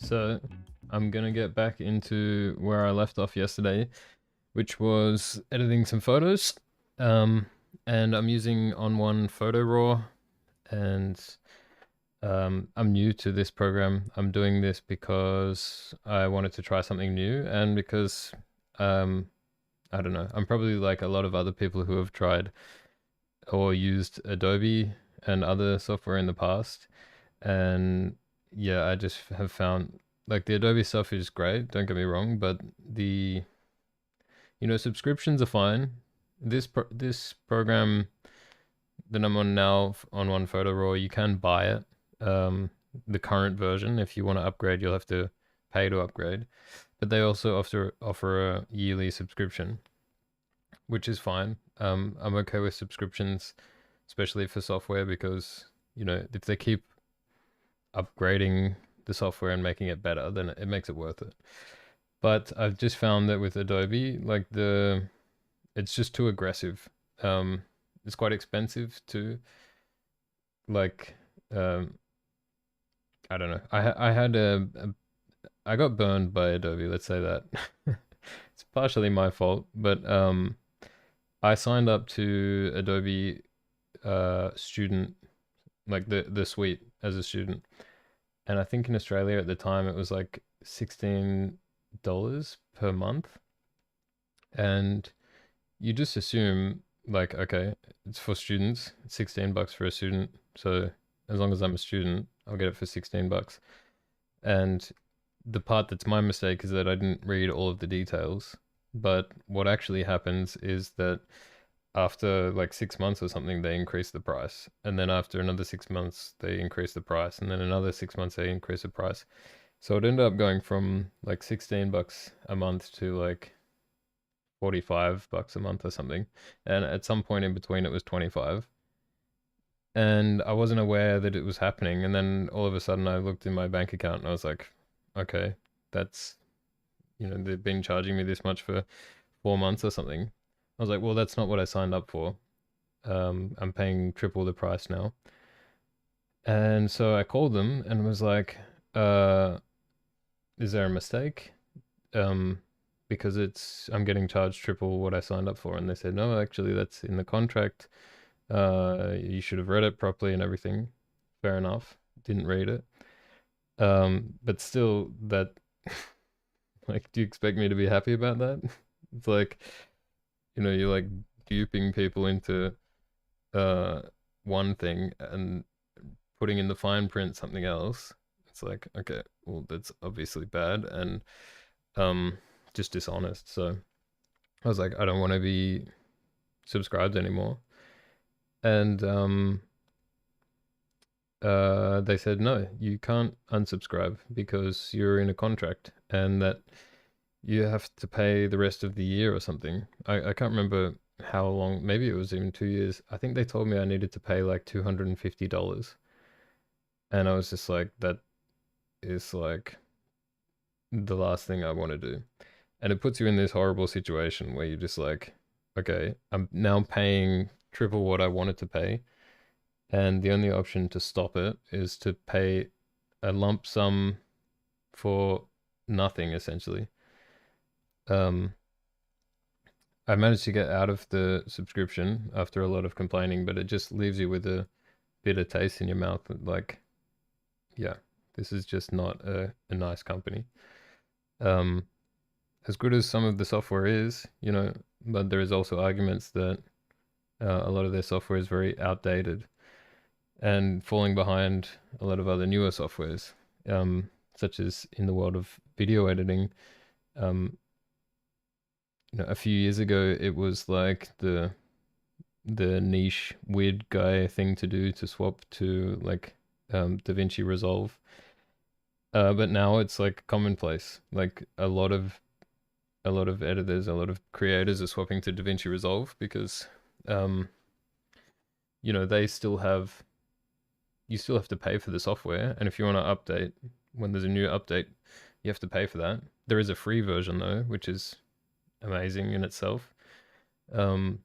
So I'm gonna get back into where I left off yesterday, which was editing some photos. Um, and I'm using ON1 Photo Raw, and I'm new to this program. I'm doing this because I wanted to try something new, and because um, I don't know, I'm probably like a lot of other people who have tried or used Adobe and other software in the past, and yeah, I just have found like the Adobe stuff is great, don't get me wrong, but the subscriptions are fine. This program that I'm on now, on One Photo Raw, you can buy it. Um, the current version, if you want to upgrade, you'll have to pay to upgrade. But they also offer a yearly subscription, which is fine. I'm okay with subscriptions, especially for software, because if they keep upgrading the software and making it better, then it makes it worth it. But I've just found that with Adobe, like it's just too aggressive. It's quite expensive too. Like, um, I don't know. I had I got burned by Adobe. Let's say that. It's partially my fault, but I signed up to Adobe student, like the suite as a student, and I think in Australia at the time it was like $16 per month, and you just assume like, okay, it's for students, it's 16 bucks for a student, so as long as I'm a student, I'll get it for 16 bucks. And the part that's my mistake is that I didn't read all of the details. But what actually happens is that after like 6 months or something, they increase the price. And then after another 6 months, they increase the price. And then another 6 months, they increase the price. So it ended up going from like 16 bucks a month to like 45 bucks a month or something. And at some point in between, it was 25. And I wasn't aware that it was happening. And then all of a sudden, I looked in my bank account and I was like, okay, that's, they've been charging me this much for 4 months or something. I was like, well, that's not what I signed up for. I'm paying triple the price now. And so I called them and was like, uh, is there a mistake? Um, because I'm getting charged triple what I signed up for. And they said, no, actually, that's in the contract. You should have read it properly and everything. Fair enough. Didn't read it. But still, that like, do you expect me to be happy about that? It's like, you're like duping people into uh one thing and putting in the fine print something else. It's like, okay, well, that's obviously bad and um just dishonest. So I was like, I don't want to be subscribed anymore. And they said, no, you can't unsubscribe because you're in a contract and that you have to pay the rest of the year or something. I can't remember how long, maybe it was even 2 years. I think they told me I needed to pay like $250. And I was just like, that is like the last thing I want to do. And it puts you in this horrible situation where you're just like, okay, I'm now paying triple what I wanted to pay. And the only option to stop it is to pay a lump sum for nothing, essentially. Um, I managed to get out of the subscription after a lot of complaining, but it just leaves you with a bitter taste in your mouth. Like, yeah, this is just not a nice company. Um, as good as some of the software is, but there is also arguments that a lot of their software is very outdated and falling behind a lot of other newer softwares, such as in the world of video editing. Um, a few years ago, it was like the niche weird guy thing to do to swap to like DaVinci Resolve. But now it's like commonplace. Like a lot of editors, a lot of creators are swapping to DaVinci Resolve because um, they still have you still have to pay for the software, and if you want to update when there's a new update, you have to pay for that. There is a free version though, which is amazing in itself. Um,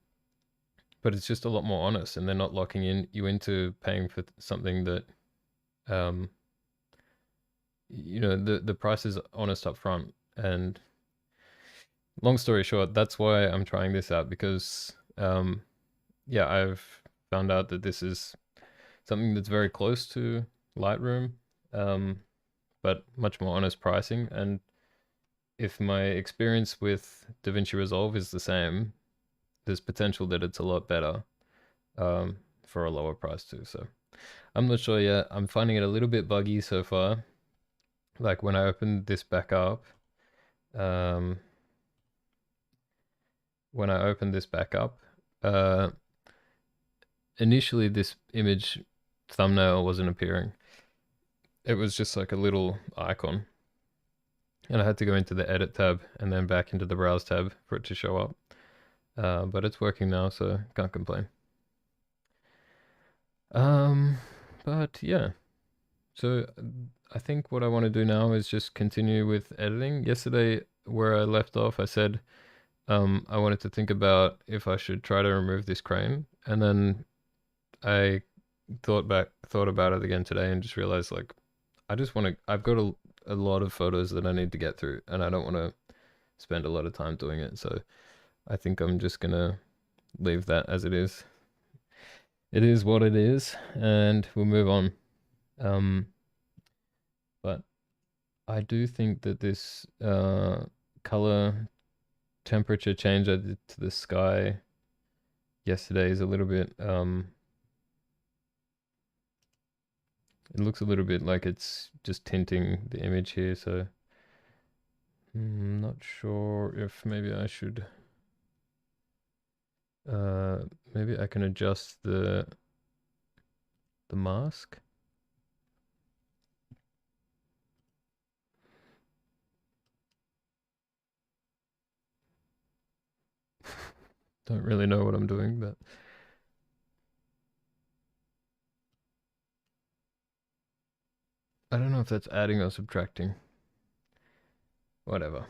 but it's just a lot more honest, and they're not locking in you into paying for something that um, you know, the price is honest up front. And long story short, that's why I'm trying this out, because yeah, I've found out that this is something that's very close to Lightroom, um, but much more honest pricing. And if my experience with DaVinci Resolve is the same, there's potential that it's a lot better, um, for a lower price too. So I'm not sure yet. I'm finding it a little bit buggy so far. Like when I opened this back up, um, when I opened this back up, uh, initially this image thumbnail wasn't appearing. It was just like a little icon. And I had to go into the edit tab and then back into the browse tab for it to show up. But it's working now, so can't complain. Um, but yeah, so I think what I want to do now is just continue with editing. Yesterday, where I left off, I said I wanted to think about if I should try to remove this crane, and then I thought about it again today, and just realized like I just want to. I've got a lot of photos that I need to get through, and I don't want to spend a lot of time doing it. So I think I'm just gonna leave that as it is. It is what it is, and we'll move on. Um, but I do think that this color temperature change I did to the sky yesterday is a little bit it looks a little bit like it's just tinting the image here, so I'm not sure if maybe I should maybe I can adjust the mask. Don't really know what I'm doing, but I don't know if that's adding or subtracting. Whatever.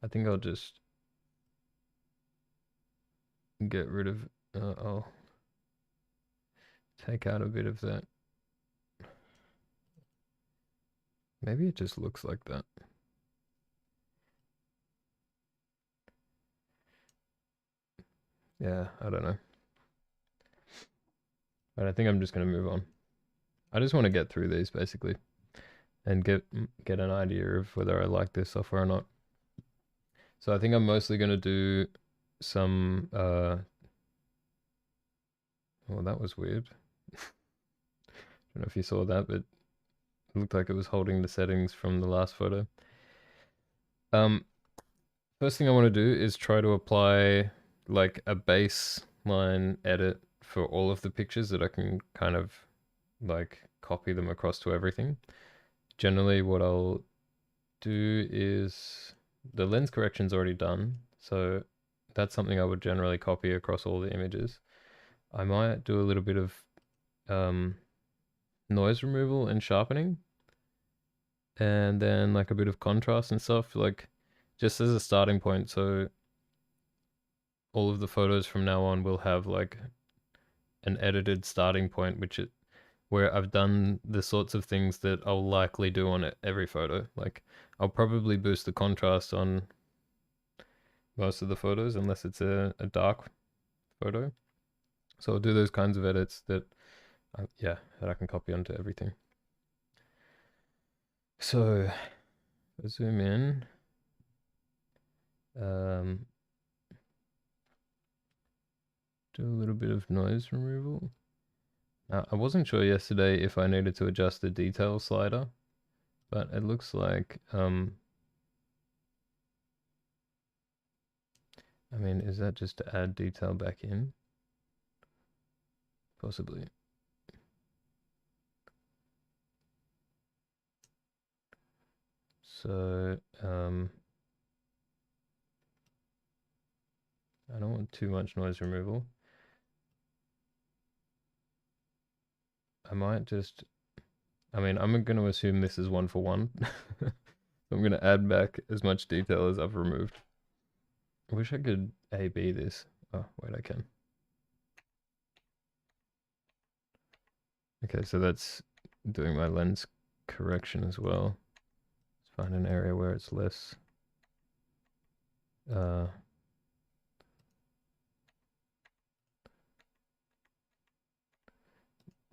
I think I'll just get rid of I'll take out a bit of that. Maybe it just looks like that. Yeah, I don't know. But I think I'm just going to move on. I just want to get through these basically and get an idea of whether I like this software or not. So I think I'm mostly going to do some well, that was weird. I don't know if you saw that, but it looked like it was holding the settings from the last photo. First thing I want to do is try to apply like a baseline edit for all of the pictures that I can kind of like copy them across to everything. Generally what I'll do is the lens correction's already done, so that's something I would generally copy across all the images. I might do a little bit of noise removal and sharpening, and then like a bit of contrast and stuff, like just as a starting point, so all of the photos from now on will have like an edited starting point, where I've done the sorts of things that I'll likely do on every photo. Like I'll probably boost the contrast on most of the photos unless it's a dark photo. So I'll do those kinds of edits that yeah, that I can copy onto everything. So zoom in. Do a little bit of noise removal. I wasn't sure yesterday if I needed to adjust the detail slider, but it looks like I mean, is that just to add detail back in? Possibly. So I don't want too much noise removal. I might just, I mean, I'm going to assume this is 1-for-1. So I'm going to add back as much detail as I've removed. I wish I could A/B this. Oh, wait, I can. Okay, so that's doing my lens correction as well. Let's find an area where it's less.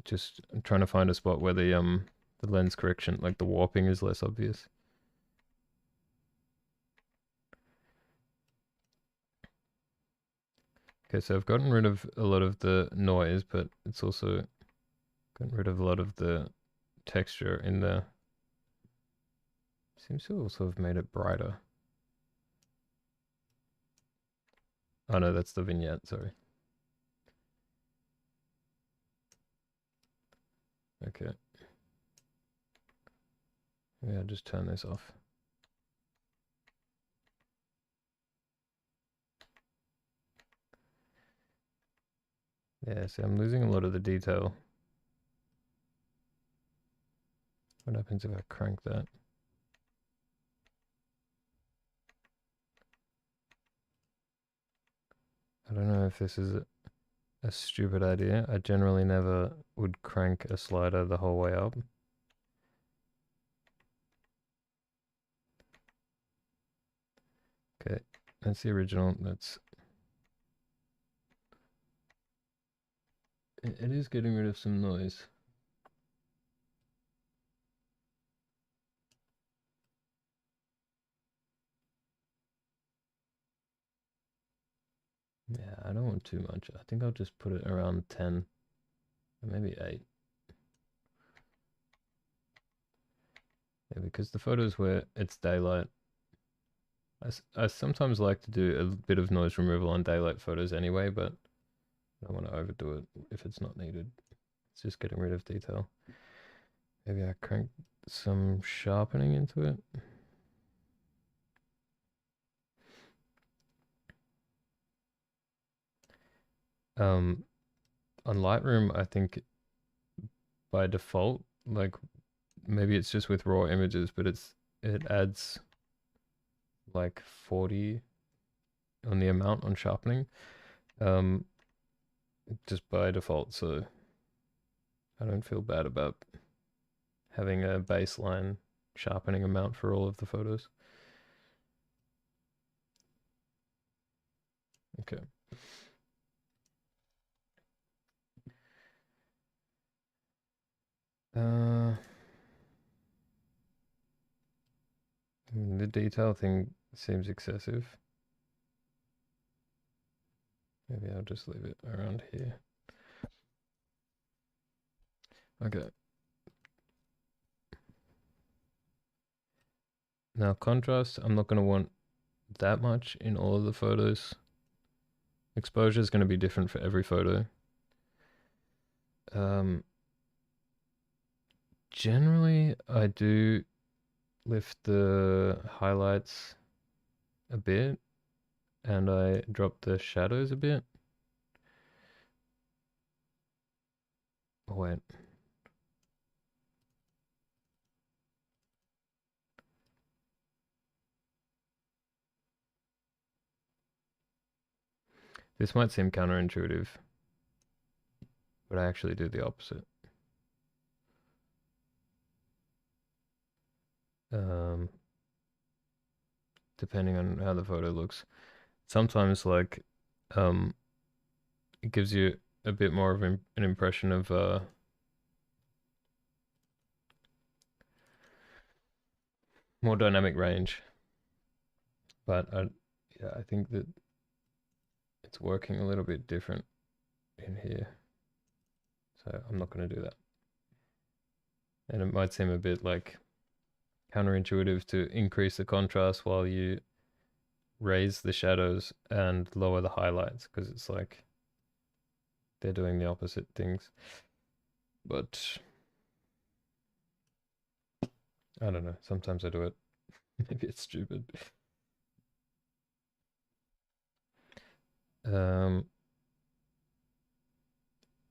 Just trying to find a spot where the lens correction, like the warping, is less obvious. Okay, so I've gotten rid of a lot of the noise, but it's also gotten rid of a lot of the texture in there. Seems to also have made it brighter. Oh no, that's the vignette, sorry. Okay. Yeah, just turn this off. Yeah, see, I'm losing a lot of the detail. What happens if I crank that? I don't know if this is a stupid idea. I generally never would crank a slider the whole way up. Okay, that's the original. It is getting rid of some noise. Yeah, I don't want too much. I think I'll just put it around 10, or maybe 8. Yeah, because the photos where it's daylight, I sometimes like to do a bit of noise removal on daylight photos anyway, but I don't want to overdo it if it's not needed. It's just getting rid of detail. Maybe I crank some sharpening into it. On Lightroom, I think by default, like maybe it's just with raw images, but it adds like 40 on the amount on sharpening, just by default. So I don't feel bad about having a baseline sharpening amount for all of the photos. Okay. The detail thing seems excessive. Maybe I'll just leave it around here. Okay. Now contrast, I'm not going to want that much in all of the photos. Exposure is going to be different for every photo. Generally, I do lift the highlights a bit and I drop the shadows a bit. Oh, wait. This might seem counterintuitive, but I actually do the opposite. Depending on how the photo looks. Sometimes, like, it gives you a bit more of an impression of more dynamic range. But yeah, I think that it's working a little bit different in here. So I'm not going to do that. And it might seem a bit like counterintuitive to increase the contrast while you raise the shadows and lower the highlights, because it's like they're doing the opposite things. But I don't know. Sometimes I do it. Maybe it's stupid.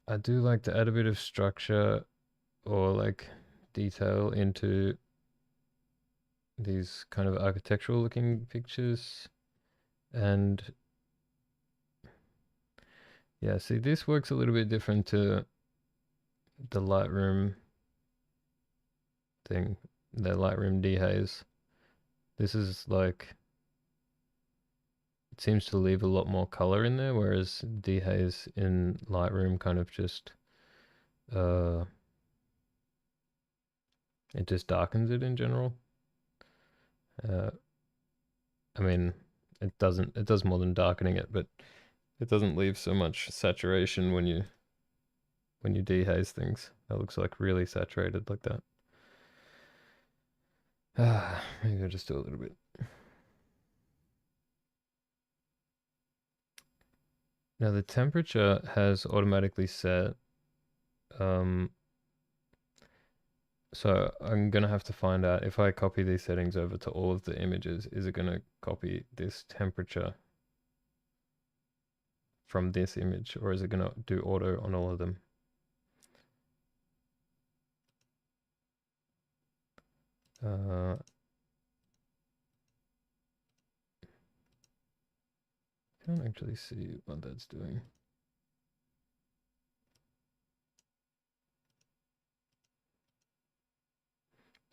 I do like to add a bit of structure or like detail into these kind of architectural looking pictures. And yeah, see, this works a little bit different to the Lightroom thing, the Lightroom dehaze. This is like, it seems to leave a lot more color in there, whereas dehaze in Lightroom kind of just, it just darkens it in general. I mean, it does more than darkening it, but it doesn't leave so much saturation when you dehaze things. That looks like really saturated like that. Maybe I'll just do a little bit. Now the temperature has automatically set. So I'm gonna have to find out if I copy these settings over to all of the images, is it gonna copy this temperature from this image, or is it gonna do auto on all of them? I can't actually see what that's doing.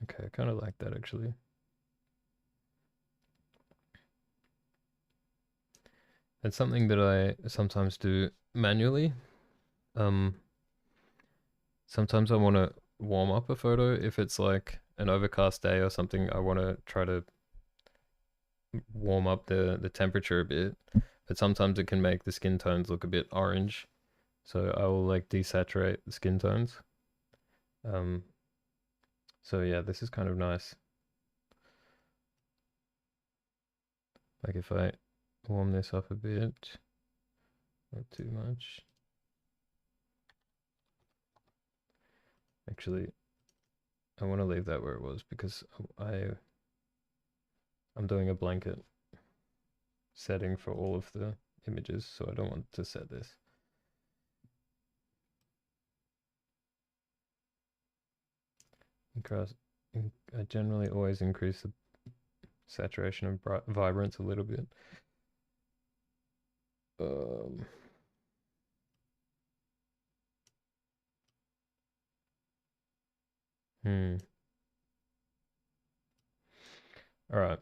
Okay, I kind of like that actually. It's something that I sometimes do manually. Sometimes I want to warm up a photo if it's like an overcast day or something. I want to try to warm up the temperature a bit, but sometimes it can make the skin tones look a bit orange. So I will like desaturate the skin tones. So yeah, this is kind of nice. Like if I warm this up a bit, not too much. Actually, I want to leave that where it was because I'm doing a blanket setting for all of the images, so I don't want to set this. I generally always increase the saturation and vibrance a little bit. Hmm. All right.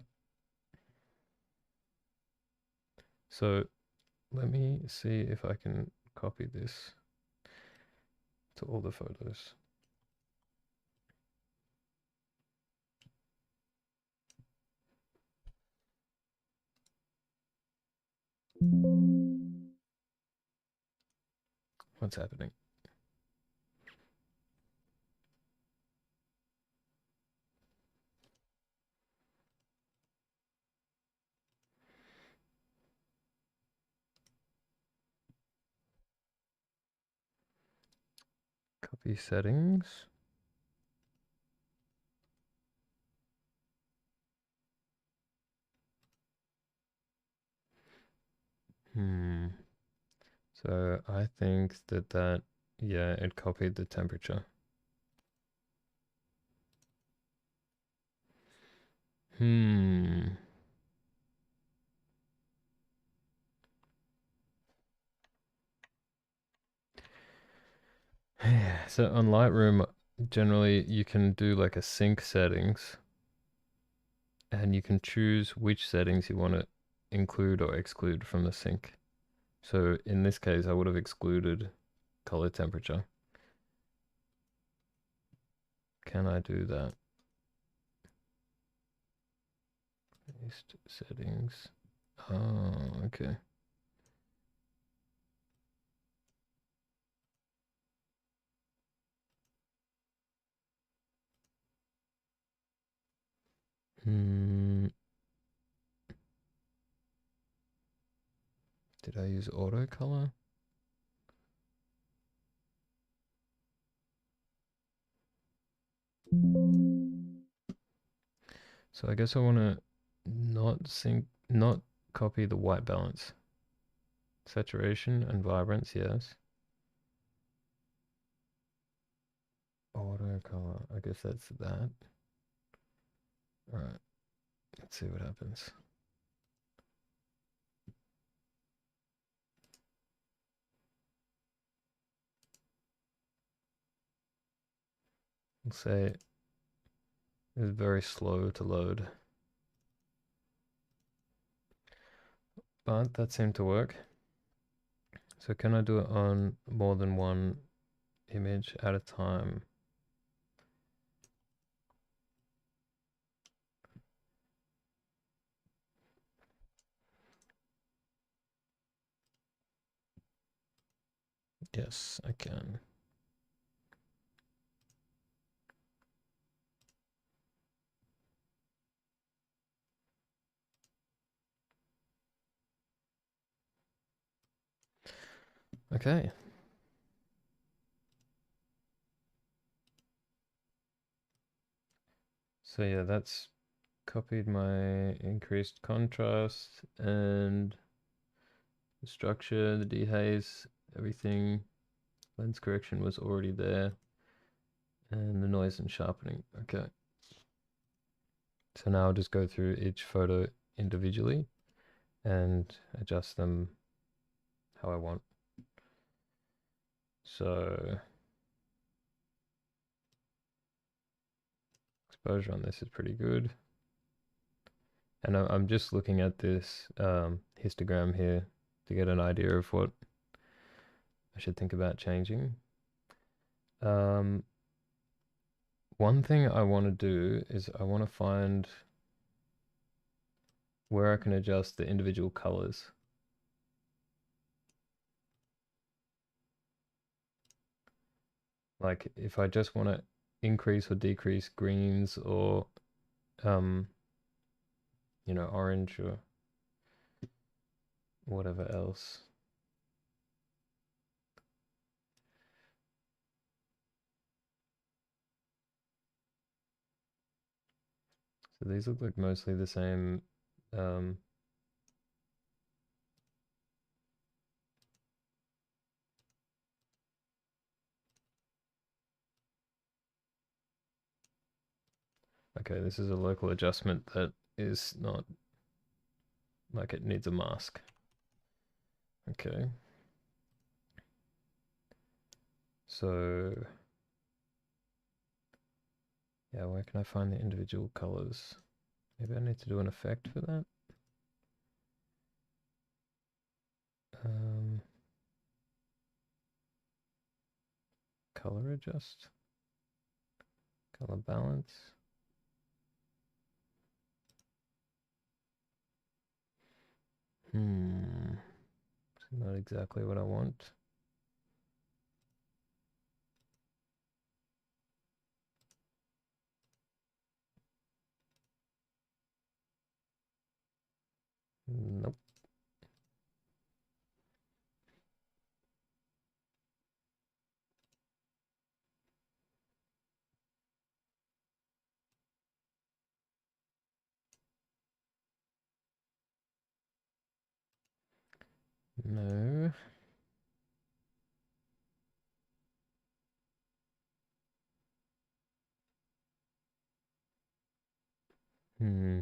So let me see if I can copy this to all the photos. What's happening? Copy settings. So I think that, yeah, it copied the temperature. So on Lightroom, generally you can do like a sync settings, and you can choose which settings you want to include or exclude from the sync. So in this case, I would have excluded color temperature. Can I do that? Paste settings. Oh, okay. Did I use auto color? So I guess I want to not copy the white balance. Saturation and vibrance, yes. Auto color, I guess that's that. All right, let's see what happens. We'll say is very slow to load. But that seemed to work. So can I do it on more than one image at a time? Yes, I can. Okay. So yeah, that's copied my increased contrast and the structure, the dehaze, everything. Lens correction was already there. And the noise and sharpening. Okay. So now I'll just go through each photo individually and adjust them how I want. So exposure on this is pretty good. And I'm just looking at this histogram here to get an idea of what I should think about changing. One thing I want to do is I want to find where I can adjust the individual colors. Like if I just want to increase or decrease greens or you know, orange or whatever else. So these look like mostly the same. Um, okay, this is a local adjustment that is not like it needs a mask. Okay. So yeah, where can I find the individual colors? Maybe I need to do an effect for that. Um, color adjust, color balance. It's not exactly what I want. Nope. No. Hmm.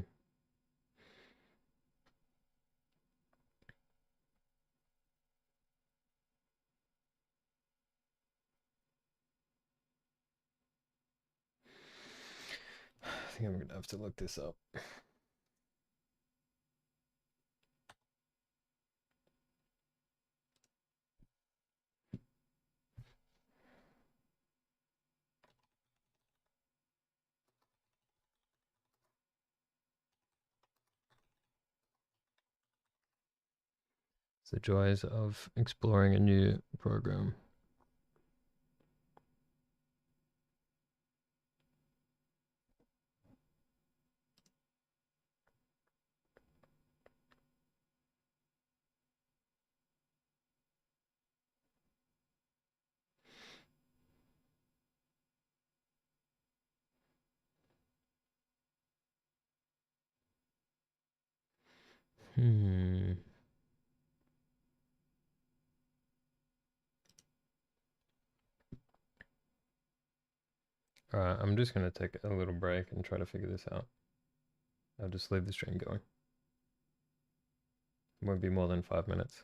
I think I'm gonna have to look this up. It's the joys of exploring a new program. Hmm. All right, I'm just gonna take a little break and try to figure this out. I'll just leave the stream going. It won't be more than 5 minutes.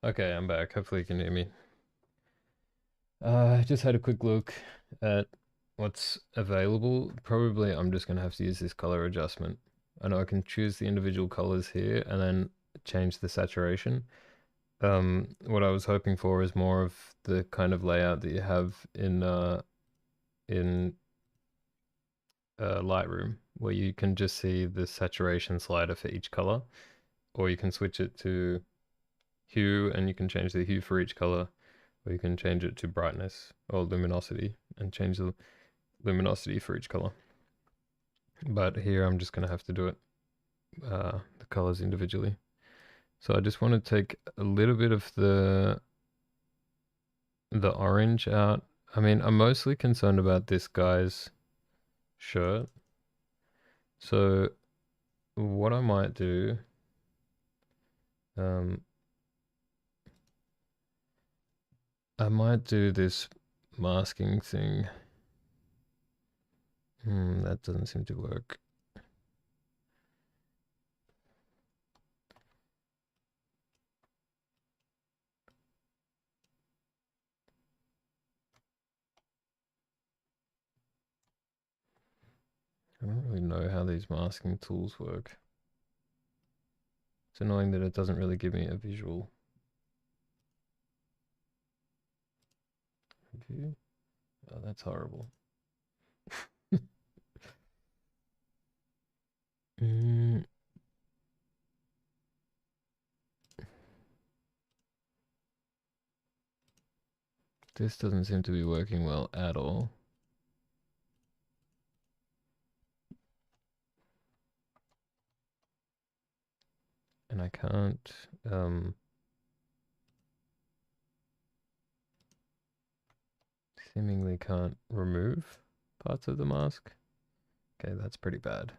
Okay, I'm back. Hopefully you can hear me. I just had a quick look at what's available. Probably I'm just gonna have to use this color adjustment. I know I can choose the individual colors here and then change the saturation. What I was hoping for is more of the kind of layout that you have in Lightroom, where you can just see the saturation slider for each color, or you can switch it to hue and you can change the hue for each color, or you can change it to brightness or luminosity and change the luminosity for each color. But here I'm just going to have to do it, the colors individually. So I just want to take a little bit of the orange out. I mean, I'm mostly concerned about this guy's shirt. So what I might do, I might do this masking thing. That doesn't seem to work. I don't really know how these masking tools work. It's annoying that it doesn't really give me a visual view. Oh, that's horrible. This doesn't seem to be working well at all. And I can't, seemingly can't remove parts of the mask. Okay, that's pretty bad.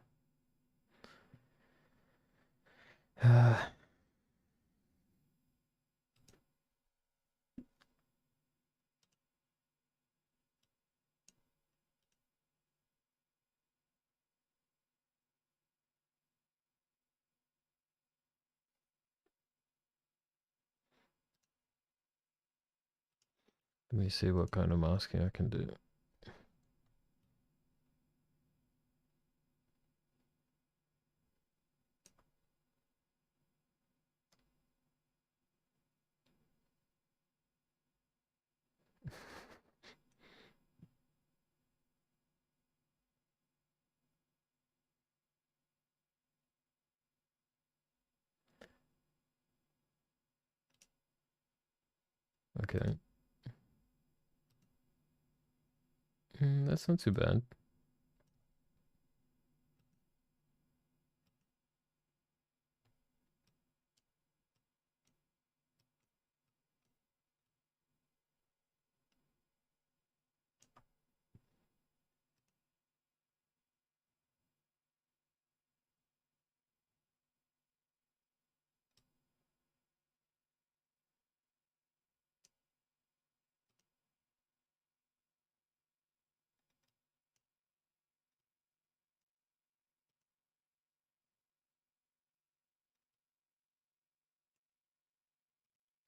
Let me see what kind of masking I can do. Okay. That's not too bad.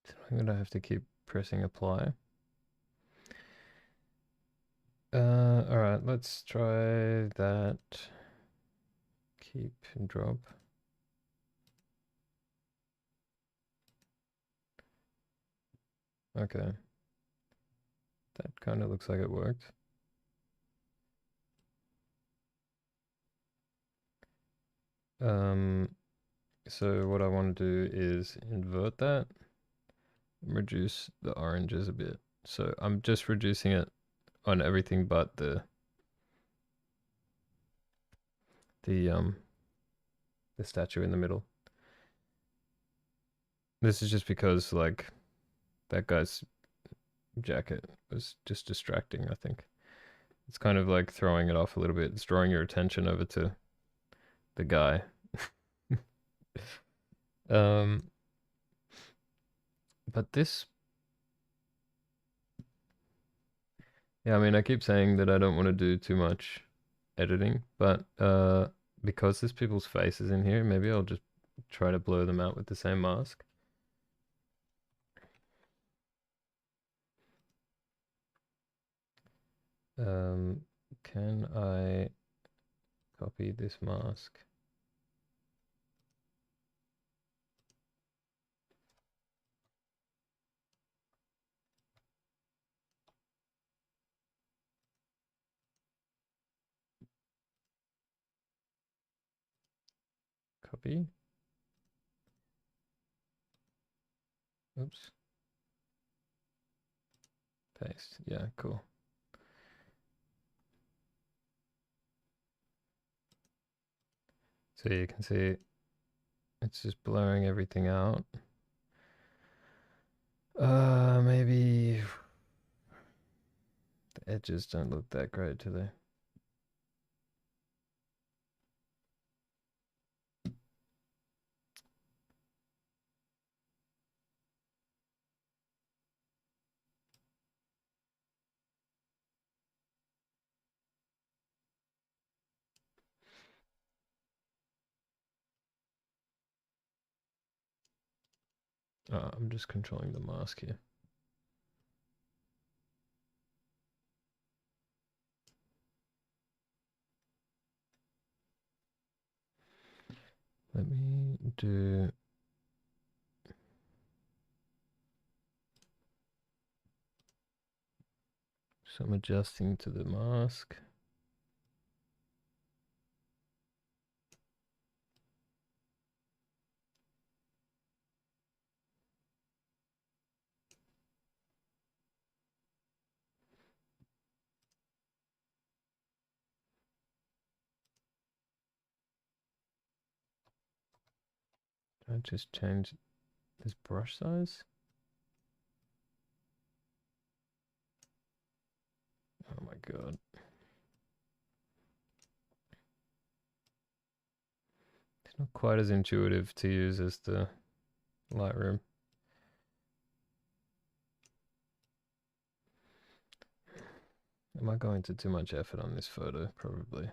So I'm gonna have to keep pressing apply. Alright, let's try that. Keep and drop. Okay. That kind of looks like it worked. So what I want to do is invert that, reduce the oranges a bit. So I'm just reducing it on everything but the statue in the middle. This is just because like that guy's jacket was just distracting, I think. It's kind of like throwing it off a little bit. It's drawing your attention over to the guy. um but this, yeah, I mean I keep saying that I don't want to do too much editing, but because there's people's faces in here, maybe I'll just try to blur them out with the same mask. Can I copy this mask? Copy. Oops. Paste. Yeah, cool. So you can see it's just blurring everything out. Maybe the edges don't look that great, do they? I'm just controlling the mask here. Let me do some adjusting to the mask. I just change this brush size. Oh my god. It's not quite as intuitive to use as the Lightroom. Am I going to too much effort on this photo? Probably.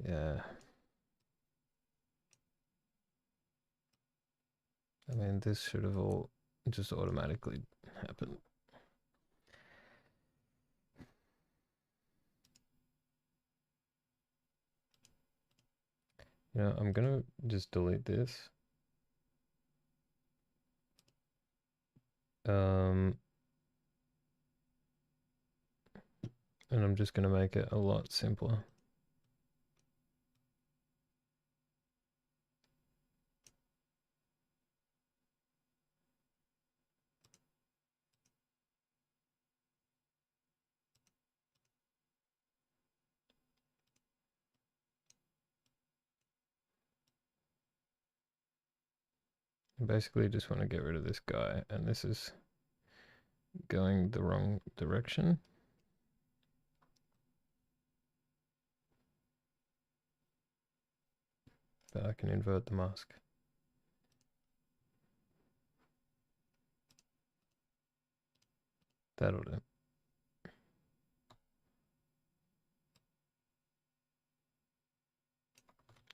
Yeah. I mean, this should have all just automatically happened. You know, I'm gonna just delete this. And I'm just gonna make it a lot simpler. I basically just want to get rid of this guy, and this is going the wrong direction. But I can invert the mask. That'll do.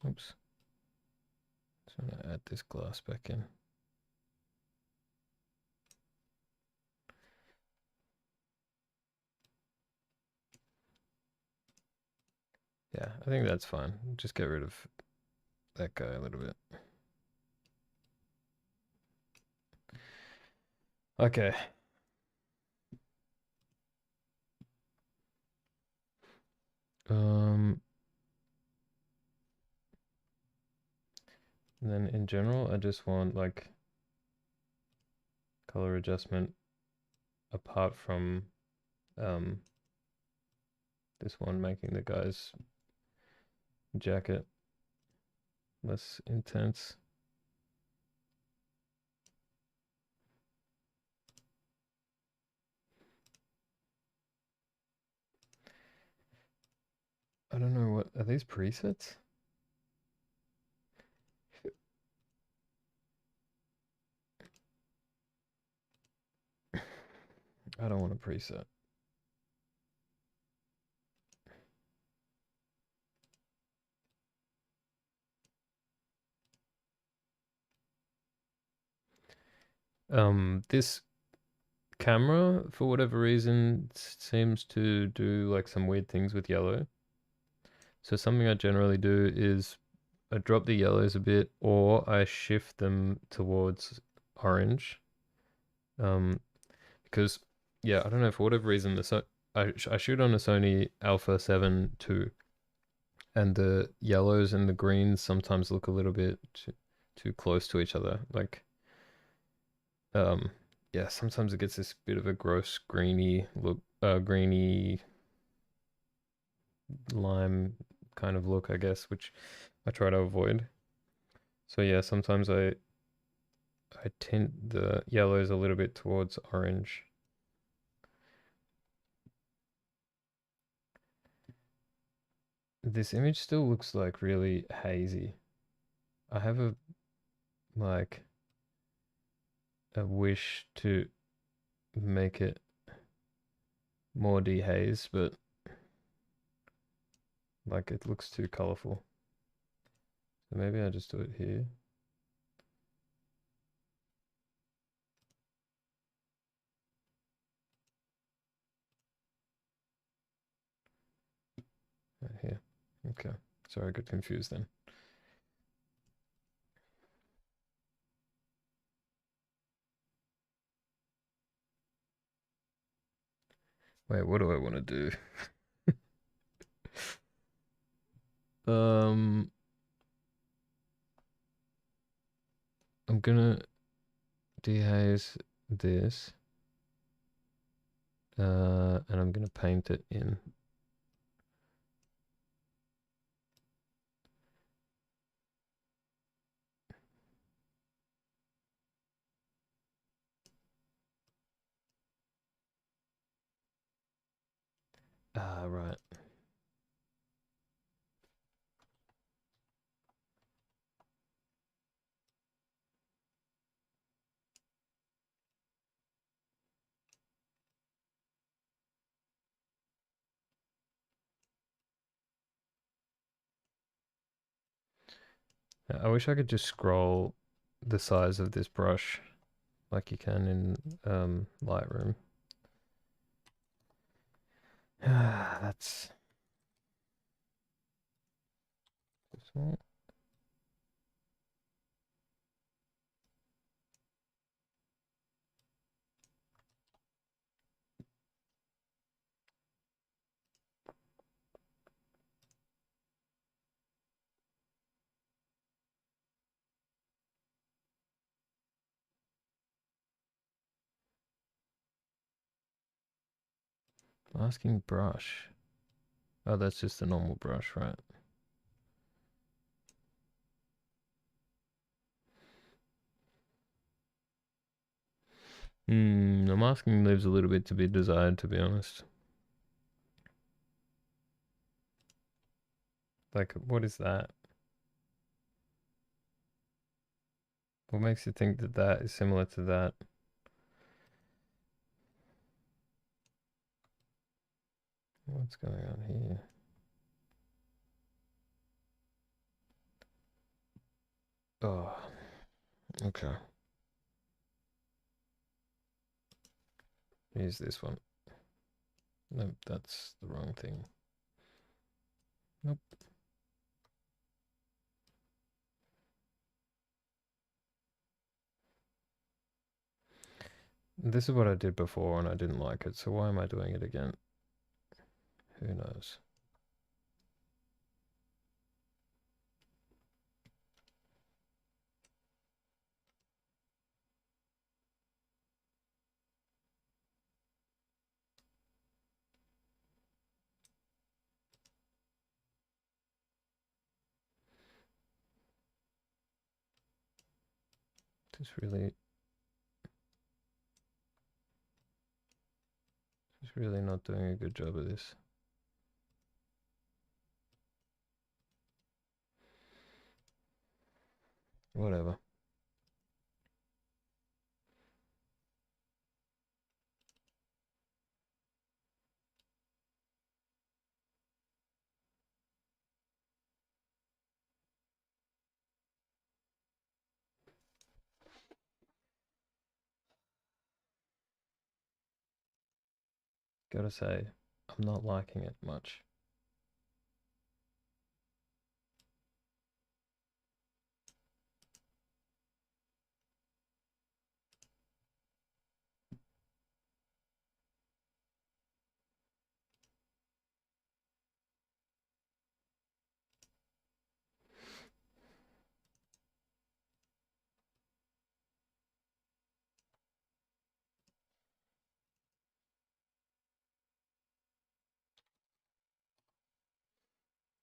Oops. So I'm gonna add this glass back in. Yeah, I think that's fine. Just get rid of that guy a little bit. Okay. And then in general, I just want like color adjustment apart from this one, making the guy's jacket less intense. I don't know, what are these presets? I don't want a preset. This camera, for whatever reason, seems to do like some weird things with yellow. So something I generally do is I drop the yellows a bit, or I shift them towards orange. Um, because yeah, I don't know, for whatever reason I shoot on a Sony Alpha 7 II, and the yellows and the greens sometimes look a little bit too close to each other. Like um yeah, sometimes it gets this bit of a gross greeny look, greeny lime kind of look, I guess, which I try to avoid. So yeah, sometimes I tint the yellows a little bit towards orange. This image still looks like really hazy. I have like a wish to make it more dehaze, but like it looks too colorful. So maybe I just do it here. Right here. Okay. Sorry, I got confused then. Wait, what do I want to do? Um, I'm gonna dehaze this, and I'm gonna paint it in. Ah, right. I wish I could just scroll the size of this brush like you can in Lightroom. That's small. Masking brush. Oh, that's just a normal brush, right? The masking leaves a little bit to be desired, to be honest. Like, what is that? What makes you think that that is similar to that? What's going on here? Oh, okay. Use this one. Nope, that's the wrong thing. Nope. This is what I did before and I didn't like it, so why am I doing it again? Who knows? Just really not doing a good job of this. Whatever. Gotta say, I'm not liking it much.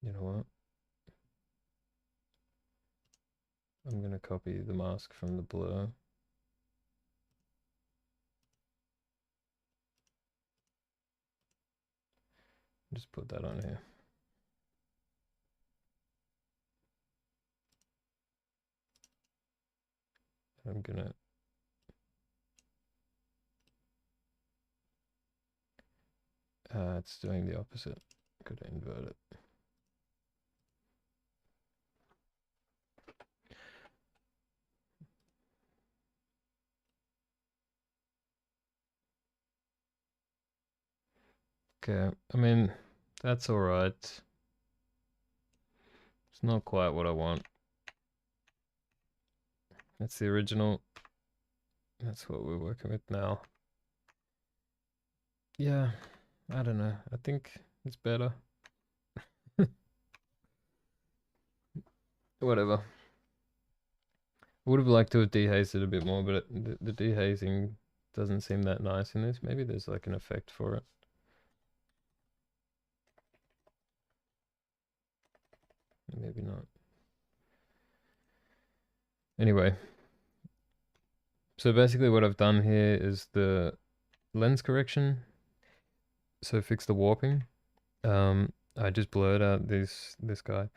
You know what? I'm gonna copy the mask from the blur. Just put that on here. I'm gonna it's doing the opposite. Gotta invert it. Okay, I mean, that's alright. It's not quite what I want. That's the original. That's what we're working with now. Yeah, I don't know. I think it's better. Whatever. I would have liked to have dehazed it a bit more, but the dehazing doesn't seem that nice in this. Maybe there's like an effect for it. Maybe not. Anyway, so basically what I've done here is the lens correction. So fix the warping. I just blurred out this guy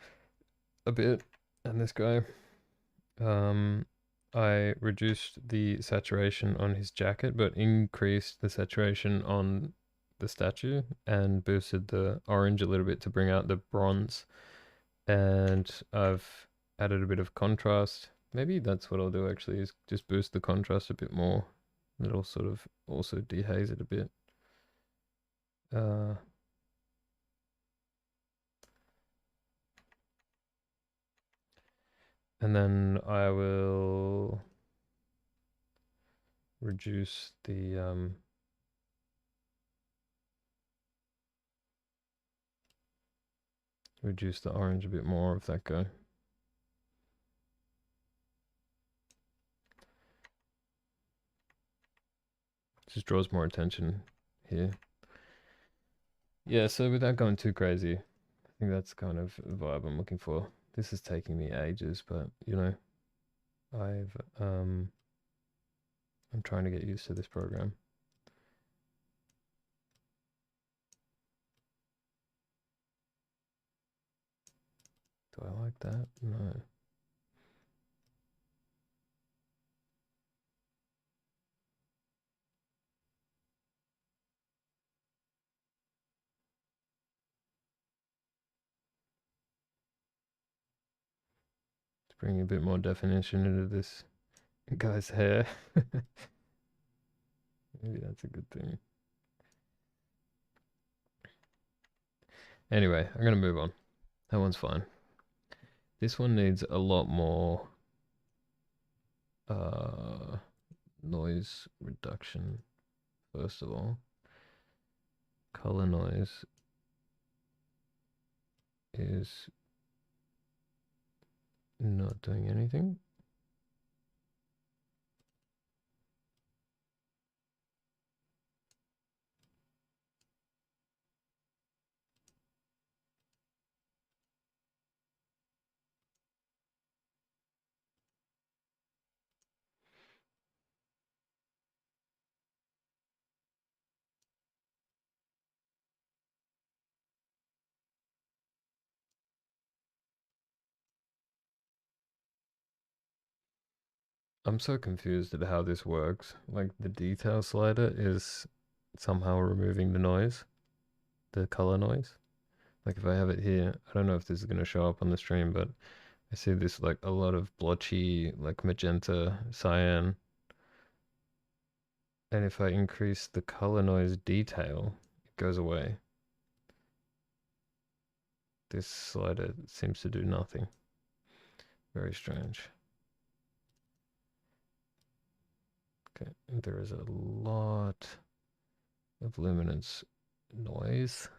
a bit, and this guy. I reduced the saturation on his jacket, but increased the saturation on the statue and boosted the orange a little bit to bring out the bronze. And I've added a bit of contrast. Maybe that's what I'll do actually, is just boost the contrast a bit more. It'll sort of also dehaze it a bit. And then I will reduce the orange a bit more of that guy. Just draws more attention here. Yeah, so without going too crazy, I think that's kind of the vibe I'm looking for. This is taking me ages, but you know, I'm trying to get used to this program. Do I like that? No. Let's bring a bit more definition into this guy's hair. Maybe that's a good thing. Anyway, I'm gonna move on. That one's fine. This one needs a lot more noise reduction. First of all, color noise is not doing anything. I'm so confused at how this works. Like the detail slider is somehow removing the noise, the color noise. Like if I have it here, I don't know if this is going to show up on the stream, but I see this like a lot of blotchy, like magenta, cyan. And if I increase the color noise detail, goes away. This slider seems to do nothing. Very strange. Okay, there is a lot of luminance noise.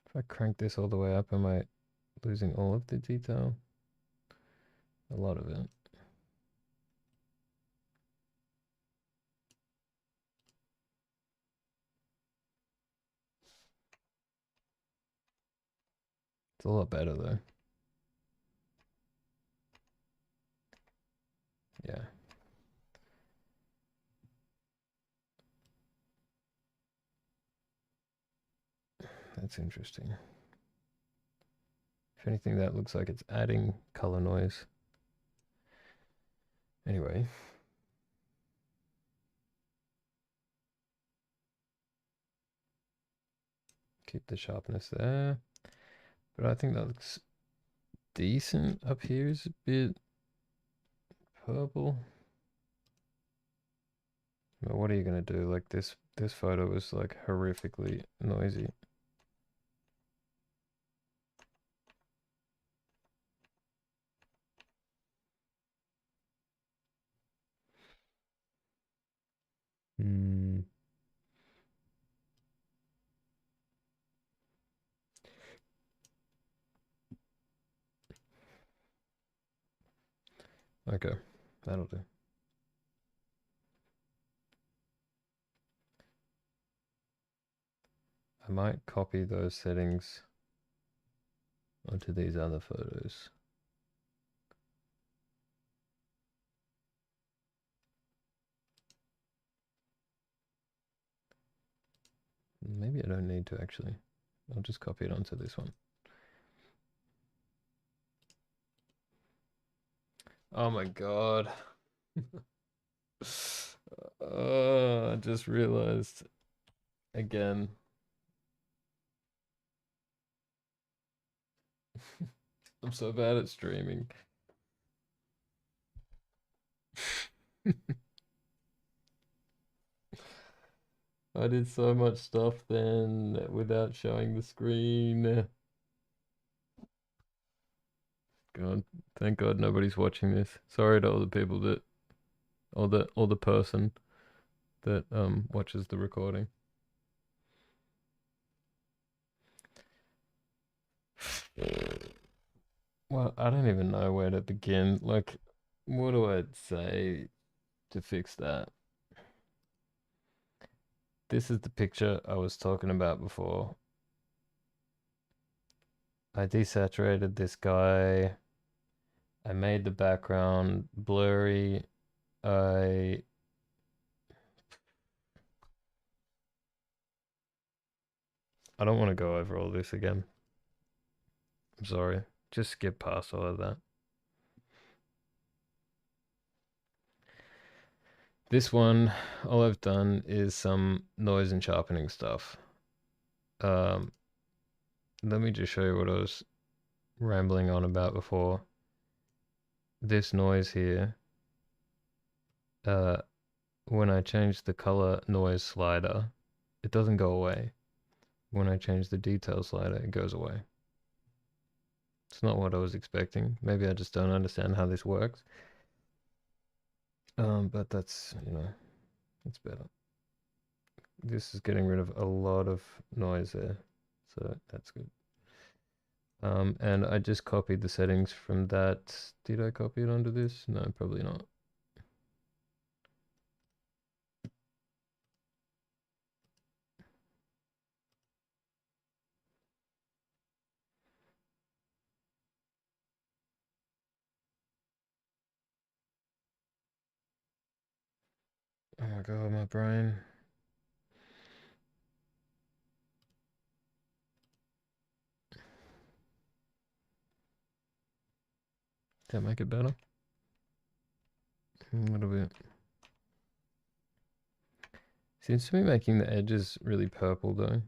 If I crank this all the way up, am I losing all of the detail? A lot of it. It's a lot better though. Yeah. That's interesting. If anything, that looks like it's adding color noise. Anyway. Keep the sharpness there. But I think that looks decent. Up here is a bit purple. But what are you gonna do? Like this photo is like horrifically noisy. Hmm. Okay, that'll do. I might copy those settings onto these other photos. Maybe I don't need to actually. I'll just copy it onto this one. Oh my god. Oh, I just realized again. I'm so bad at streaming. I did so much stuff then without showing the screen. God, thank God nobody's watching this. Sorry to all the people that, or the person that watches the recording. Well, I don't even know where to begin. Like, what do I say to fix that? This is the picture I was talking about before. I desaturated this guy. I made the background blurry. I don't want to go over all this again. I'm sorry. Just skip past all of that. This one, all I've done is some noise and sharpening stuff. Let me just show you what I was rambling on about before. This noise here, when I change the color noise slider, it doesn't go away. When I change the detail slider, it goes away. It's not what I was expecting. Maybe I just don't understand how this works. But that's, it's better. This is getting rid of a lot of noise there, so that's good. And I just copied the settings from that. Did I copy it onto this? No, probably not. Oh my god, my brain. Did that make it better? A little bit. Seems to be making the edges really purple though.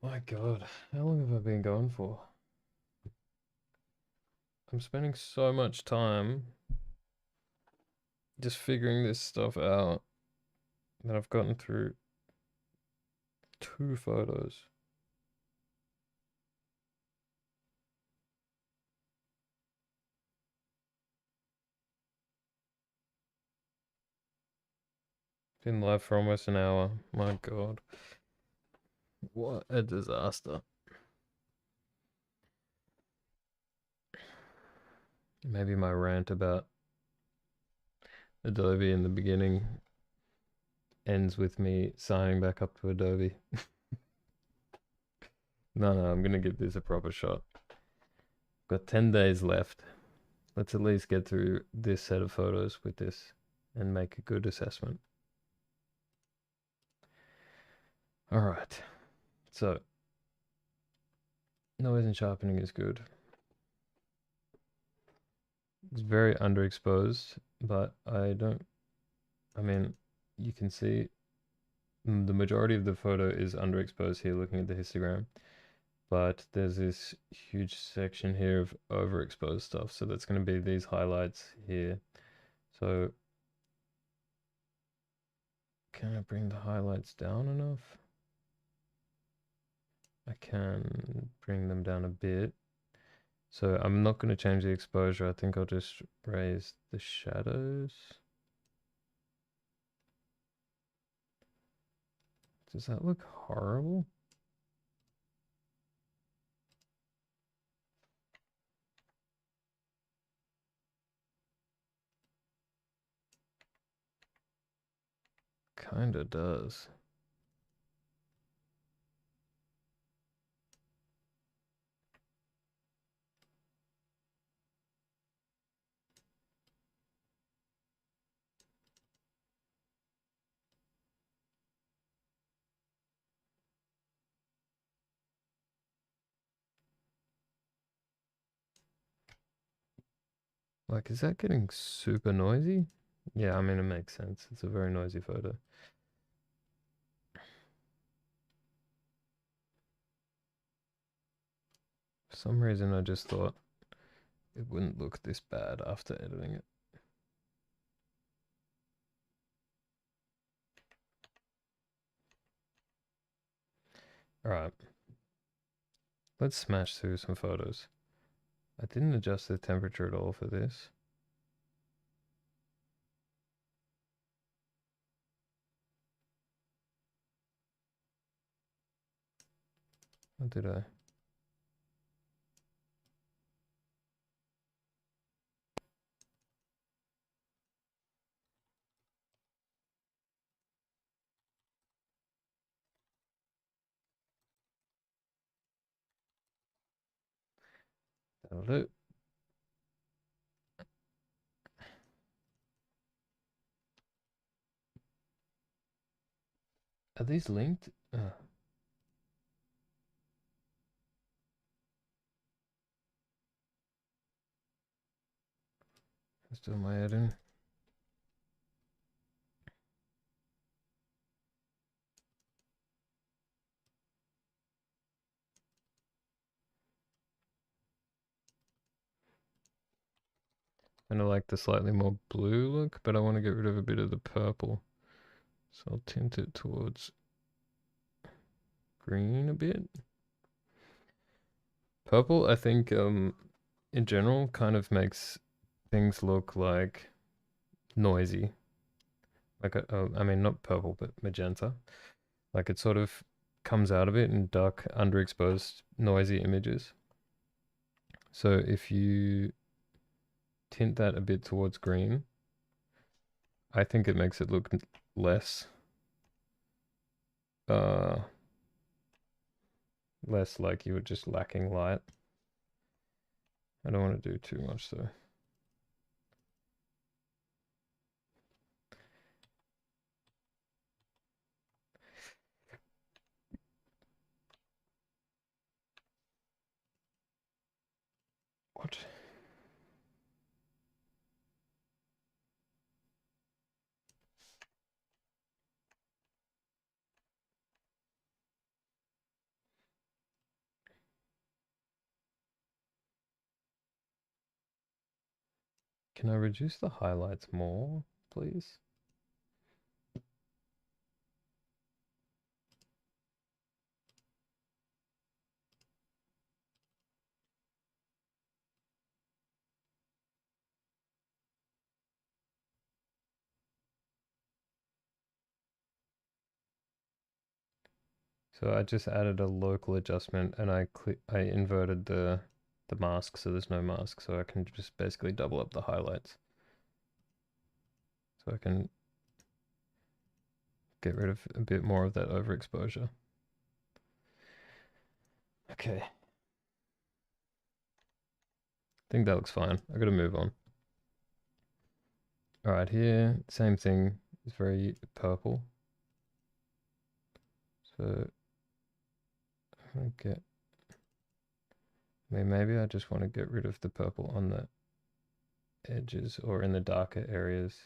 My god, how long have I been going for? I'm spending so much time just figuring this stuff out that I've gotten through 2 photos. Been live for almost an hour. My god. What a disaster. Maybe my rant about Adobe in the beginning ends with me signing back up to Adobe. No, I'm gonna give this a proper shot. Got 10 days left. Let's at least get through this set of photos with this and make a good assessment. Alright, so noise and sharpening is good. It's very underexposed, but I mean, you can see the majority of the photo is underexposed here looking at the histogram, but there's this huge section here of overexposed stuff, so that's going to be these highlights here. So can I bring the highlights down enough? I can bring them down a bit. So I'm not going to change the exposure. I think I'll just raise the shadows. Does that look horrible? Kinda does. Like, is that getting super noisy? Yeah, I mean, it makes sense. It's a very noisy photo. For some reason, I just thought it wouldn't look this bad after editing it. Alright, let's smash through some photos. I didn't adjust the temperature at all for this. Or did I? That'll do. Are these linked? Let's do my editing. And I like the slightly more blue look, but I want to get rid of a bit of the purple. So I'll tint it towards green a bit. Purple, I think, in general, kind of makes things look like noisy. Like, I mean, not purple, but magenta. Like, it sort of comes out of it in dark, underexposed, noisy images. So if you tint that a bit towards green, I think it makes it look less, uh, less like you were just lacking light. I don't want to do too much though. What? Can I reduce the highlights more, please? So I just added a local adjustment and I inverted the mask so there's no mask, so I can just basically double up the highlights. So I can get rid of a bit more of that overexposure. Okay. I think that looks fine. I gotta move on. All right, here, same thing. It's very purple. So I get, maybe I just want to get rid of the purple on the edges or in the darker areas.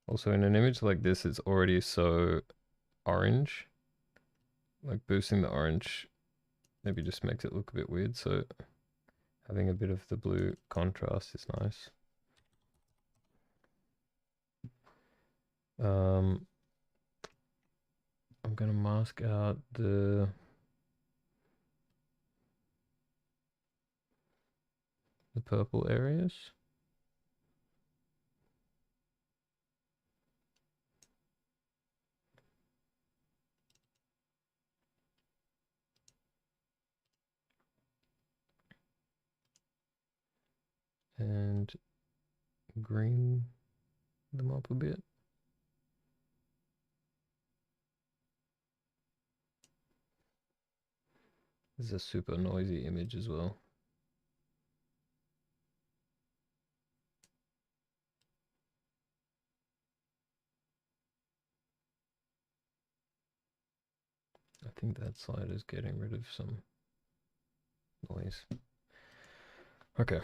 Also, in an image like this, it's already so orange. Like boosting the orange maybe just makes it look a bit weird. So having a bit of the blue contrast is nice. I'm gonna mask out the purple areas. And green them up a bit. This is a super noisy image as well. I think that slide is getting rid of some noise. Okay.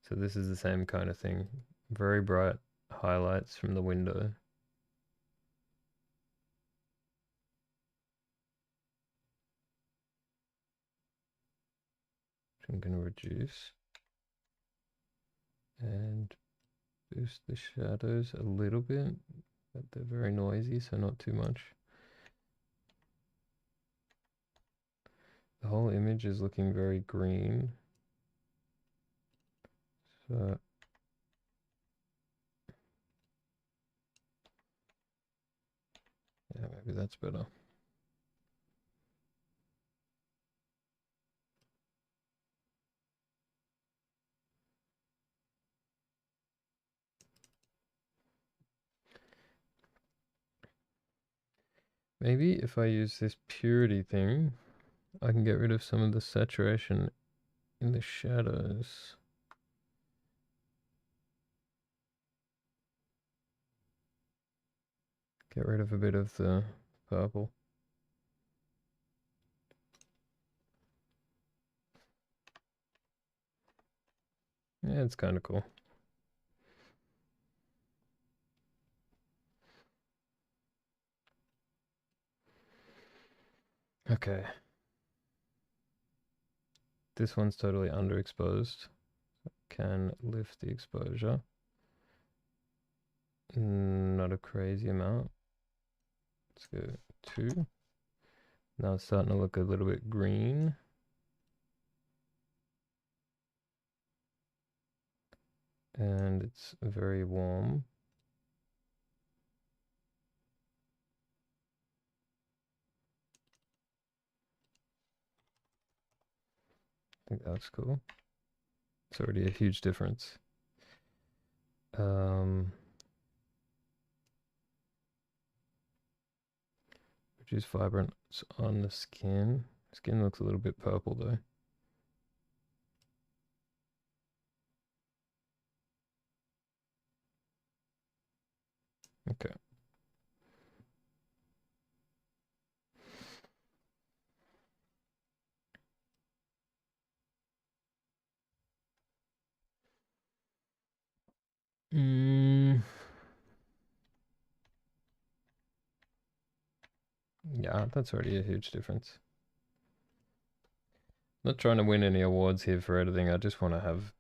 So this is the same kind of thing. Very bright highlights from the window. Which I'm going to reduce. And boost the shadows a little bit, but they're very noisy, so not too much. The whole image is looking very green. So yeah, maybe that's better. Maybe if I use this purity thing, I can get rid of some of the saturation in the shadows. Get rid of a bit of the purple. Yeah, it's kind of cool. Okay. This one's totally underexposed. Can lift the exposure. Not a crazy amount. Let's go 2. Now it's starting to look a little bit green. And it's very warm. I think that's cool. It's already a huge difference. Reduce vibrance on the skin. Skin looks a little bit purple though. Okay. Mm, yeah, that's already a huge difference. Not trying to win any awards here for editing. I just want to have,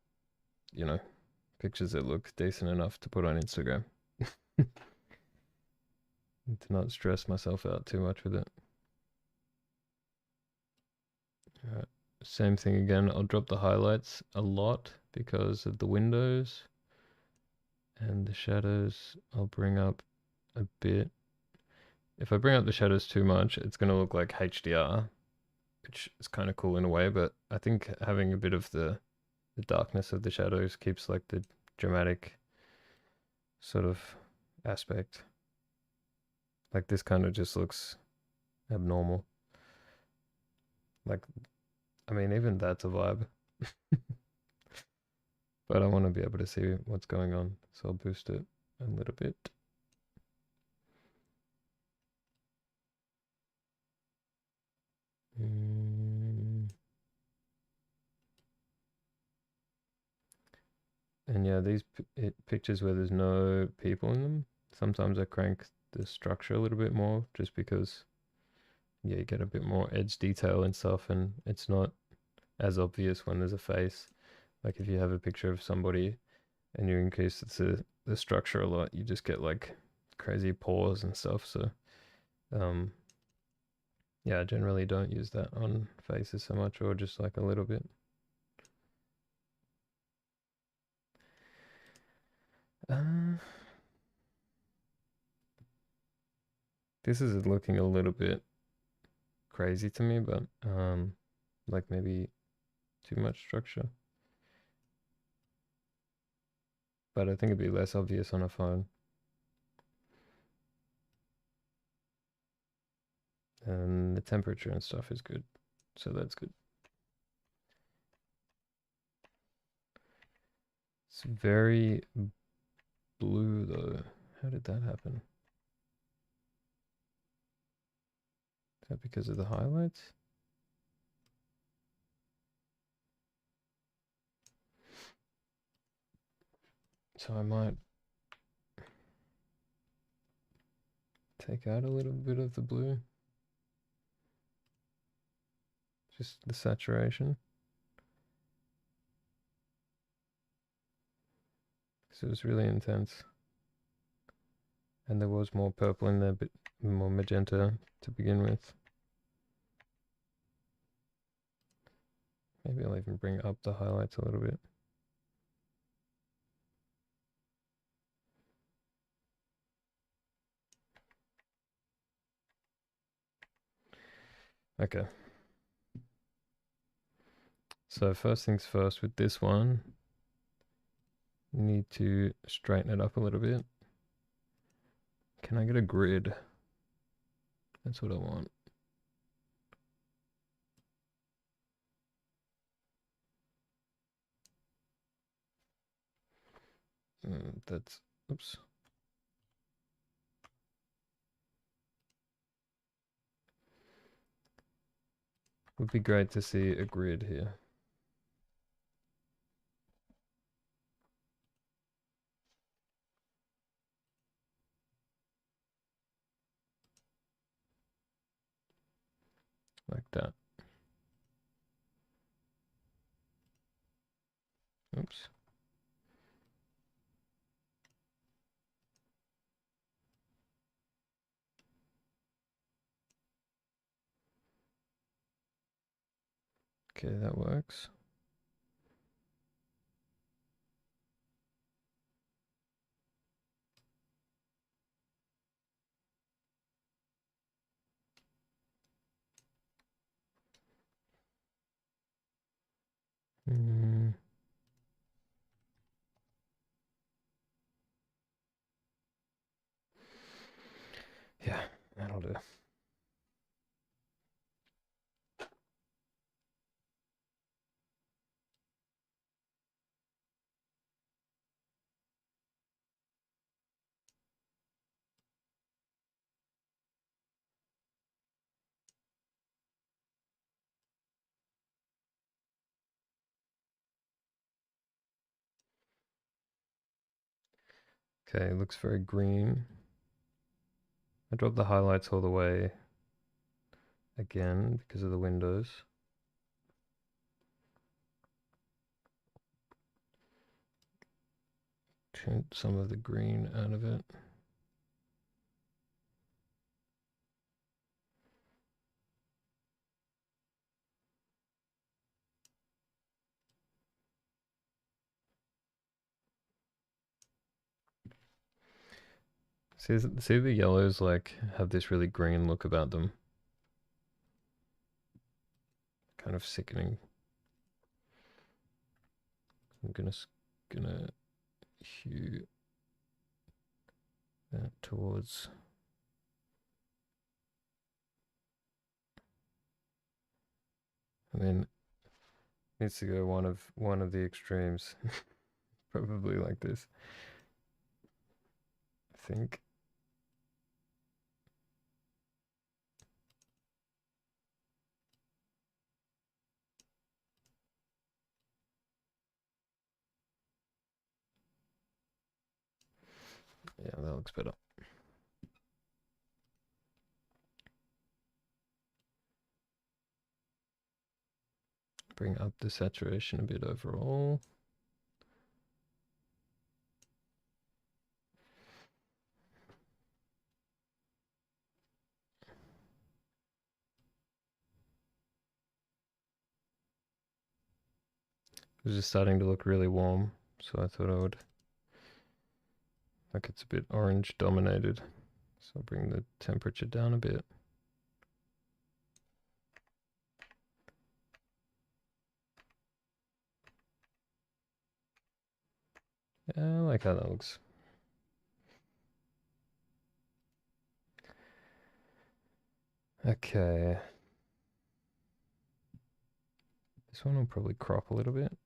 you know, pictures that look decent enough to put on Instagram. To not stress myself out too much with it. Alright. Same thing again. I'll drop the highlights a lot because of the windows, and the shadows I'll bring up a bit. If I bring up the shadows too much, it's going to look like HDR, which is kind of cool in a way, but I think having a bit of the darkness of the shadows keeps like the dramatic sort of aspect. Like this kind of just looks abnormal. Like, I mean, even that's a vibe. But I want to be able to see what's going on, so I'll boost it a little bit. And yeah, these pictures where there's no people in them, sometimes I crank the structure a little bit more just because, yeah, you get a bit more edge detail and stuff, and it's not as obvious when there's a face. Like if you have a picture of somebody and you increase the structure a lot, you just get like crazy pores and stuff. So, um, yeah, I generally don't use that on faces so much, or just like a little bit. This is looking a little bit crazy to me, but like maybe too much structure. But I think it'd be less obvious on a phone. And the temperature and stuff is good, so that's good. It's very blue though. How did that happen? Is that because of the highlights? So I might take out a little bit of the blue. Just the saturation. Because it was really intense. And there was more purple in there, but more magenta to begin with. Maybe I'll even bring up the highlights a little bit. Okay. So first things first with this one, need to straighten it up a little bit. Can I get a grid? That's what I want. That's, oops. Would be great to see a grid here. Like that. Oops. Okay, that works. Yeah, that'll do. Okay, it looks very green. I dropped the highlights all the way again because of the windows. Tint some of the green out of it. See the yellows like have this really green look about them. Kind of sickening. I'm gonna hue that towards. I mean, needs to go one of the extremes. Probably like this. I think. Yeah, that looks better. Bring up the saturation a bit overall. It was just starting to look really warm, so I thought I would, like it's a bit orange dominated, so I'll bring the temperature down a bit. Yeah, I like how that looks. Okay. This one will probably crop a little bit.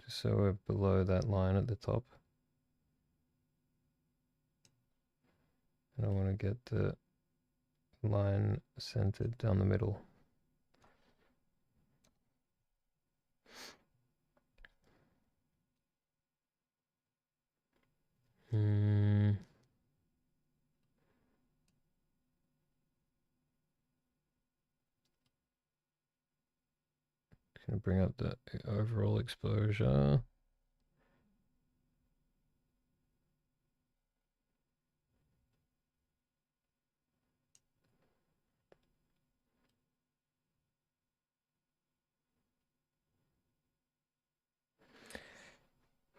Just so we're below that line at the top. And I want to get the line centered down the middle. Gonna bring up the overall exposure.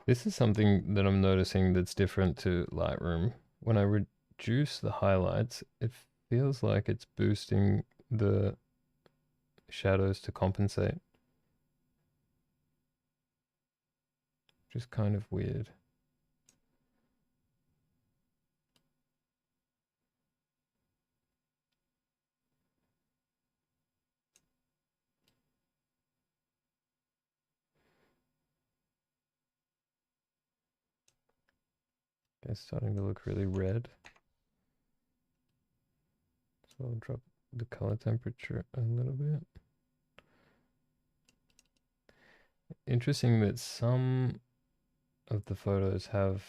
This is something that I'm noticing that's different to Lightroom. When I reduce the highlights, it feels like it's boosting the shadows to compensate. Just kind of weird. It's starting to look really red. So I'll drop the color temperature a little bit. Interesting that some of the photos have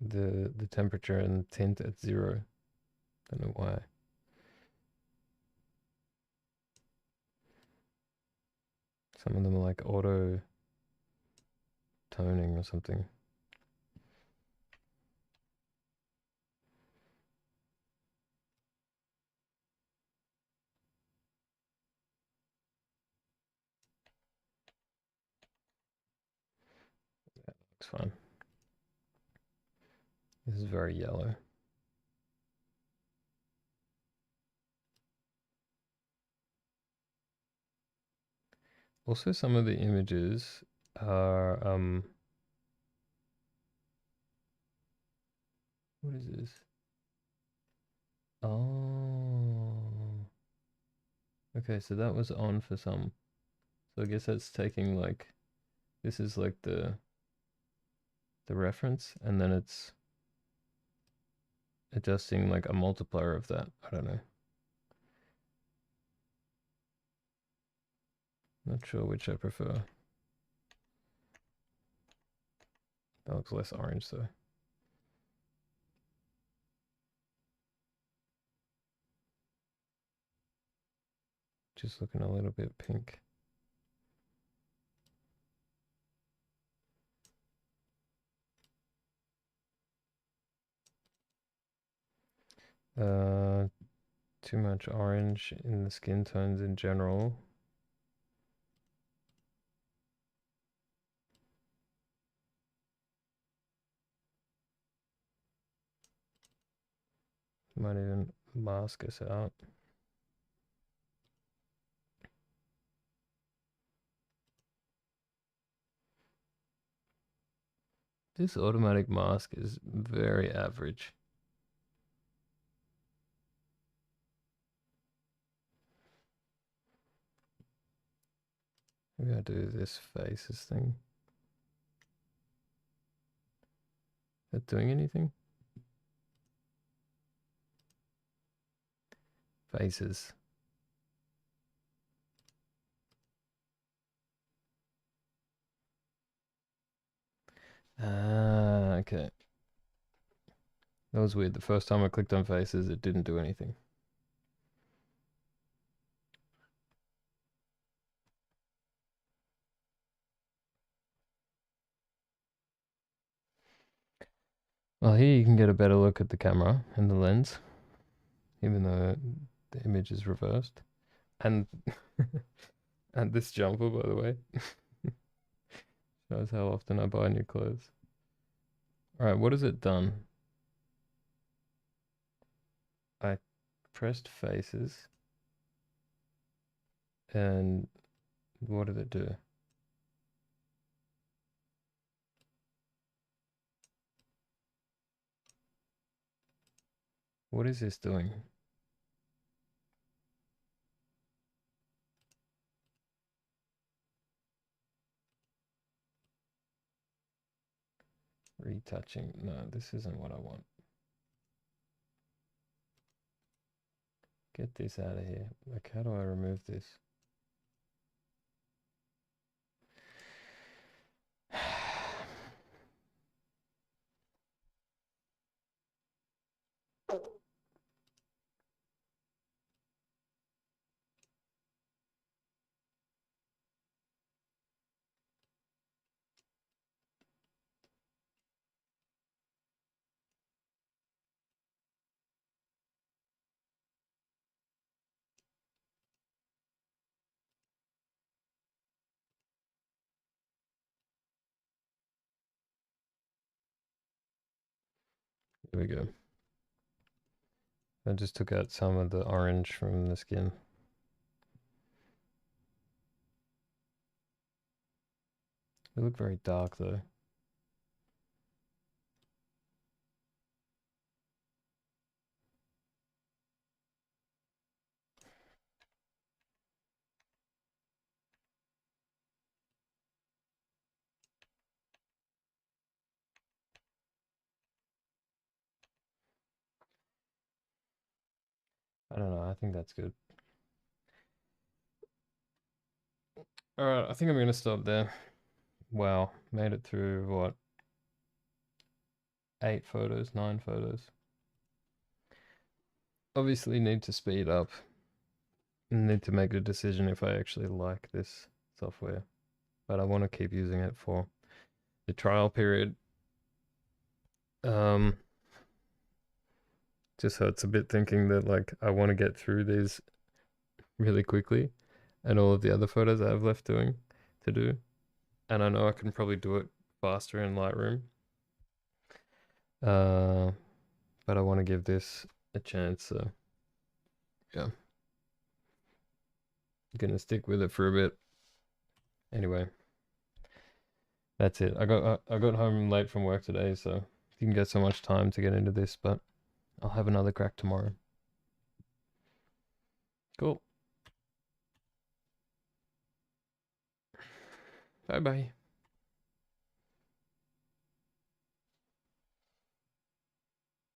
the temperature and tint at 0. Don't know why. Some of them are like auto toning or something. That looks fine. This is very yellow. Also, some of the images are what is this? Oh, okay, so that was on for some. So I guess that's taking like, this is like the reference, and then it's adjusting like a multiplier of that. I don't know. Not sure which I prefer. That looks less orange though. Just looking a little bit pink. Too much orange in the skin tones in general. Might even mask us out. This automatic mask is very average. Maybe I do this faces thing. Is that doing anything? Faces. Ah, okay. That was weird. The first time I clicked on faces, it didn't do anything. Well, here you can get a better look at the camera and the lens, even though the image is reversed. And and this jumper, by the way, shows how often I buy new clothes. All right, what has it done? I pressed faces, and what did it do? What is this doing? Retouching. No, this isn't what I want. Get this out of here. Like, how do I remove this? Here we go. I just took out some of the orange from the skin. They look very dark though. I don't know. I think that's good. All right, I think I'm gonna stop there. Wow, made it through what? 8 photos, 9 photos. Obviously need to speed up and need to make a decision if I actually like this software. But I want to keep using it for the trial period. Just hurts a bit thinking that like I want to get through these really quickly and all of the other photos I have left to do. And I know I can probably do it faster in Lightroom. But I want to give this a chance, so yeah. I'm gonna stick with it for a bit. Anyway, that's it. I got home late from work today, so didn't get so much time to get into this, but I'll have another crack tomorrow. Cool. Bye bye.